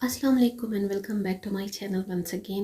Assalamu alaikum and welcome back to my channel once again.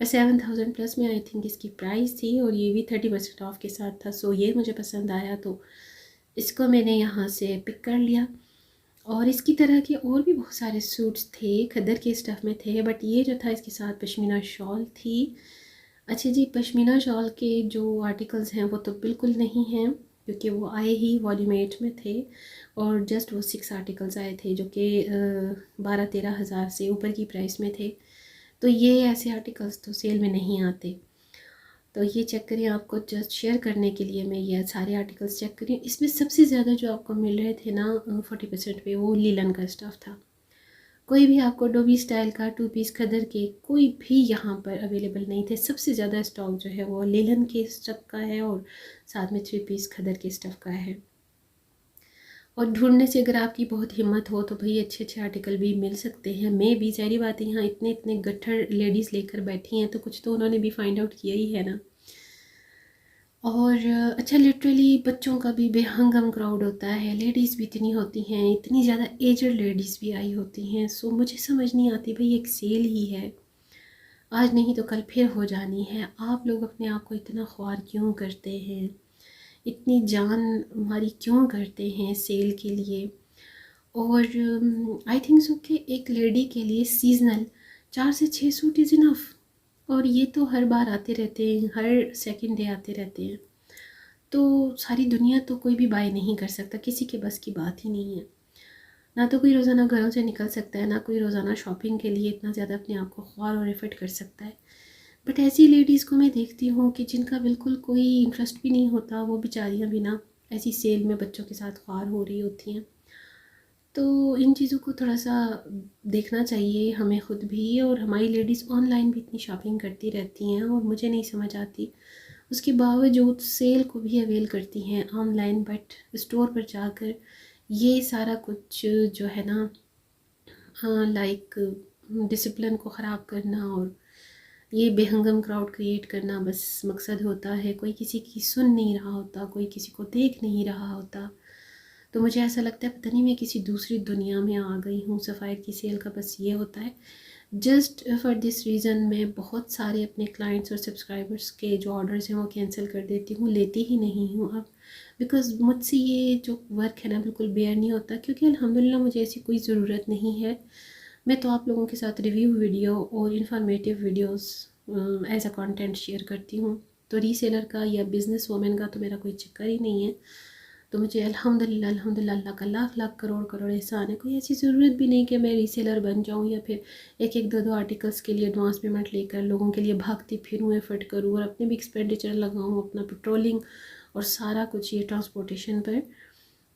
اور 7000 plus میں I think اس کی price تھی، اور یہ بھی 30% آف کے ساتھ تھا. سو یہ مجھے پسند آیا تو اس کو میں نے یہاں سے پک کر لیا. اور اس کی طرح کے اور بھی بہت سارے سوٹس تھے، کھدر کے اسٹف میں تھے، بٹ یہ جو تھا اس کے ساتھ پشمینہ شال تھی. اچھا جی، پشمینہ شال کے جو آرٹیکلز ہیں وہ تو بالکل نہیں ہیں، کیونکہ وہ آئے ہی والیوم 8 میں تھے، اور جسٹ وہ 6 آرٹیکلز آئے تھے جو کہ 12-13 ہزار سے اوپر کی پرائس میں تھے. تو یہ ایسے آرٹیکلز تو سیل میں نہیں آتے. تو یہ چیک کریں، آپ کو جسٹ شیئر کرنے کے لیے میں یہ سارے آرٹیکلز چیک کری. اس میں سب سے زیادہ جو آپ کو مل رہے تھے نا 40% پہ، وہ لیلن کا اسٹف تھا. کوئی بھی آپ کو ڈوبی سٹائل کا 2 پیس کھدر کے کوئی بھی یہاں پر اویلیبل نہیں تھے. سب سے زیادہ اسٹاک جو ہے وہ لیلن کے اسٹف کا ہے، اور ساتھ میں 3 پیس کھدر کے اسٹف کا ہے. اور ڈھونڈنے سے اگر آپ کی بہت ہمت ہو تو بھئی اچھے اچھے آرٹیکل بھی مل سکتے ہیں. میں بھی ظاہری بات ہے یہاں اتنے گٹھر لیڈیز لے کر بیٹھی ہیں تو کچھ تو انہوں نے بھی فائنڈ آؤٹ کیا ہی ہے نا. اور اچھا لٹرلی بچوں کا بھی بے ہنگم کراؤڈ ہوتا ہے، لیڈیز بھی اتنی ہوتی ہیں، اتنی زیادہ ایجڈ لیڈیز بھی آئی ہوتی ہیں. سو مجھے سمجھ نہیں آتی بھئی ایک سیل ہی ہے، آج نہیں تو کل پھر ہو جانی ہے. آپ لوگ اپنے آپ کو اتنا خوار کیوں کرتے ہیں، اتنی جان ہماری کیوں کرتے ہیں سیل کے لیے؟ اور آئی تھنک سو کہ ایک لیڈی کے لیے سیزنل 4 سے 6 سوٹ از انف. اور یہ تو ہر بار آتے رہتے ہیں، ہر سیکنڈ ڈے آتے رہتے ہیں. تو ساری دنیا تو کوئی بھی بائی نہیں کر سکتا، کسی کے بس کی بات ہی نہیں ہے. نہ تو کوئی روزانہ گھروں سے نکل سکتا ہے، نہ کوئی روزانہ شاپنگ کے لیے اتنا زیادہ اپنے آپ کو خوار اور ایفرٹ کر سکتا ہے. بٹ ایسی لیڈیز کو میں دیکھتی ہوں کہ جن کا بالکل کوئی انٹرسٹ بھی نہیں ہوتا، وہ بیچاریاں بنا ایسی سیل میں بچوں کے ساتھ خوار ہو رہی ہوتی ہیں. تو ان چیزوں کو تھوڑا سا دیکھنا چاہیے ہمیں خود بھی. اور ہماری لیڈیز آن لائن بھی اتنی شاپنگ کرتی رہتی ہیں، اور مجھے نہیں سمجھ آتی اس کے باوجود سیل کو بھی اویل کرتی ہیں آن لائن، بٹ اسٹور پر جا کر یہ سارا کچھ جو ہے نا لائک ڈسپلن کو خراب کرنا اور یہ بے ہنگم کراؤڈ کریٹ کرنا بس مقصد ہوتا ہے. کوئی کسی کی سن نہیں رہا ہوتا، کوئی کسی کو دیکھ نہیں رہا ہوتا. تو مجھے ایسا لگتا ہے پتہ نہیں میں کسی دوسری دنیا میں آ گئی ہوں. سفائر کی سیل کا بس یہ ہوتا ہے. جسٹ فار دس ریزن میں بہت سارے اپنے کلائنٹس اور سبسکرائبرس کے جو آرڈرز ہیں وہ کینسل کر دیتی ہوں، لیتی ہی نہیں ہوں اب. بیکاز مجھ سے یہ جو ورک ہے نا بالکل بیئر نہیں ہوتا، کیونکہ الحمدللہ مجھے ایسی کوئی ضرورت نہیں ہے. میں تو آپ لوگوں کے ساتھ ریویو ویڈیو اور informative videos as a content share کرتی ہوں. تو ری سیلر کا یا بزنس وومن کا تو میرا کوئی چکر ہی نہیں ہے. تو مجھے الحمدللہ اللہ کا لاکھ لاکھ کروڑ احسان ہے. کوئی ایسی ضرورت بھی نہیں کہ میں ری سیلر بن جاؤں یا پھر ایک دو آرٹیکلس کے لیے ایڈوانس پیمنٹ لے کر لوگوں کے لیے بھاگتی پھروں، ایفرٹ کروں اور اپنے بھی ایکسپینڈیچر لگاؤں، اپنا پیٹرولنگ اور سارا کچھ یہ ٹرانسپورٹیشن پر.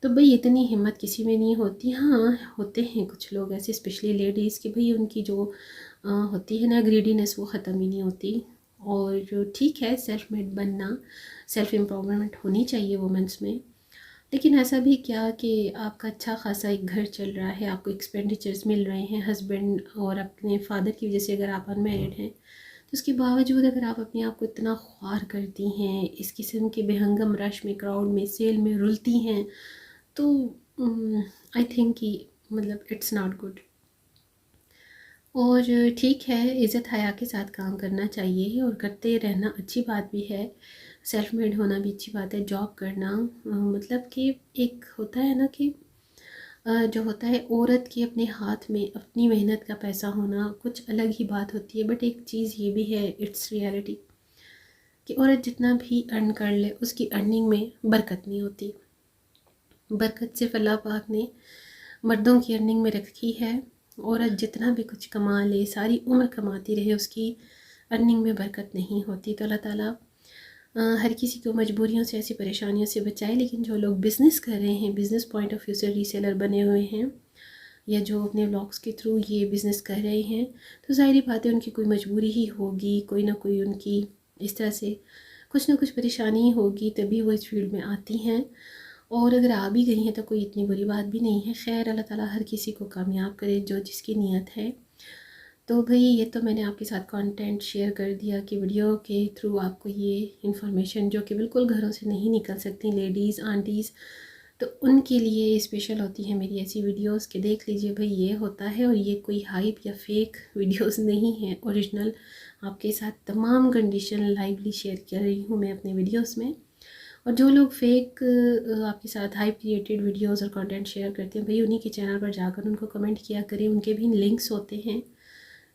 تو بھئی اتنی ہمت کسی میں نہیں ہوتی. ہاں ہوتے ہیں کچھ لوگ ایسے اسپیشلی لیڈیز کہ بھئی ان کی جو ہوتی ہے نا گریڈینس وہ ختم ہی نہیں ہوتی. اور جو ٹھیک ہے سیلف میڈ بننا، سیلف امپاورمنٹ ہونی چاہیے وومنس میں، لیکن ایسا بھی کیا کہ آپ کا اچھا خاصا ایک گھر چل رہا ہے، آپ کو ایکسپینڈیچرز مل رہے ہیں ہسبینڈ اور اپنے فادر کی وجہ سے. اگر آپ ان میرڈ ہیں تو اس کے باوجود اگر آپ اپنے آپ کو اتنا خوار کرتی ہیں، اس قسم کے بے ہنگم رش میں، کراؤڈ میں، سیل میں رلتی ہیں، تو آئی تھنک کہ مطلب اٹس ناٹ گڈ. اور ٹھیک ہے عزت حیا کے ساتھ کام کرنا چاہیے اور کرتے رہنا اچھی بات بھی ہے. سیلف میڈ ہونا بھی اچھی بات ہے. جاب کرنا مطلب کہ ایک ہوتا ہے نا کہ جو ہوتا ہے عورت کے اپنے ہاتھ میں اپنی محنت کا پیسہ ہونا کچھ الگ ہی بات ہوتی ہے. بٹ ایک چیز یہ بھی ہے، اٹس ریالٹی، کہ عورت جتنا بھی ارن کر لے اس کی ارننگ میں برکت نہیں ہوتی. برکت صرف اللہ پاک نے مردوں کی ارننگ میں رکھی ہے. عورت جتنا بھی کچھ کما لے، ساری عمر کماتی رہے، اس کی ارننگ میں برکت نہیں ہوتی. تو اللہ تعالیٰ ہر کسی کو مجبوریوں سے، ایسی پریشانیوں سے بچائے. لیکن جو لوگ بزنس کر رہے ہیں، بزنس پوائنٹ آف ویو سے ری سیلر بنے ہوئے ہیں یا جو اپنے بلاگس کے تھرو یہ بزنس کر رہے ہیں، تو ظاہری بات ہے ان کی کوئی مجبوری ہی ہوگی، کوئی نہ کوئی ان کی اس طرح سے کچھ نہ کچھ پریشانی ہوگی، تبھی وہ اس فیلڈ میں آتی ہیں. اور اگر آ بھی گئی ہیں تو کوئی اتنی بری بات بھی نہیں ہے. خیر اللہ تعالیٰ ہر کسی کو کامیاب کرے جو جس کی نیت ہے. تو بھئی یہ تو میں نے آپ کے ساتھ کانٹینٹ شیئر کر دیا کہ ویڈیو کے تھرو آپ کو یہ انفارمیشن جو کہ بالکل گھروں سے نہیں نکل سکتی لیڈیز آنٹیز تو ان کے لیے اسپیشل ہوتی ہیں میری ایسی ویڈیوز کہ دیکھ لیجئے بھئی یہ ہوتا ہے، اور یہ کوئی ہائپ یا فیک ویڈیوز نہیں ہیں، اوریجنل آپ کے ساتھ تمام کنڈیشن لائیولی شیئر کر رہی ہوں میں اپنے ویڈیوز میں۔ اور جو لوگ فیک آپ کے ساتھ ہائپ کریٹڈ ویڈیوز اور کنٹینٹ شیئر کرتے ہیں، بھئی انہی کے چینل پر جا کر ان کو کمنٹ کیا کریں، ان کے بھی لنکس ہوتے ہیں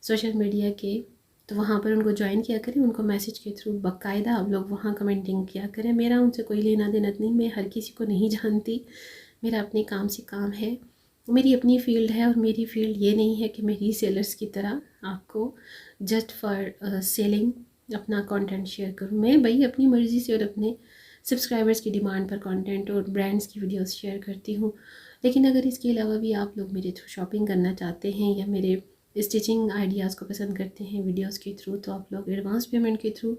سوشل میڈیا کے، تو وہاں پر ان کو جوائن کیا کریں، ان کو میسیج کے تھرو باقاعدہ آپ لوگ وہاں کمنٹنگ کیا کریں۔ میرا ان سے کوئی لینا دینا نہیں، میں ہر کسی کو نہیں جانتی، میرا اپنے کام سے کام ہے، میری اپنی فیلڈ ہے، اور میری فیلڈ یہ نہیں ہے کہ میں ری سیلرز کی طرح آپ کو جسٹ فار سیلنگ اپنا کانٹینٹ شیئر کروں۔ میں بھئی اپنی مرضی سے اور اپنے سبسکرائبرز کی ڈیمانڈ پر کانٹینٹ اور برانڈز کی ویڈیوز شیئر کرتی ہوں، لیکن اگر اس کے علاوہ بھی آپ لوگ میرے تھرو شاپنگ کرنا چاہتے ہیں یا میرے اسٹیچنگ آئیڈیاز کو پسند کرتے ہیں ویڈیوز کے تھرو، تو آپ لوگ ایڈوانس پیمنٹ کے تھرو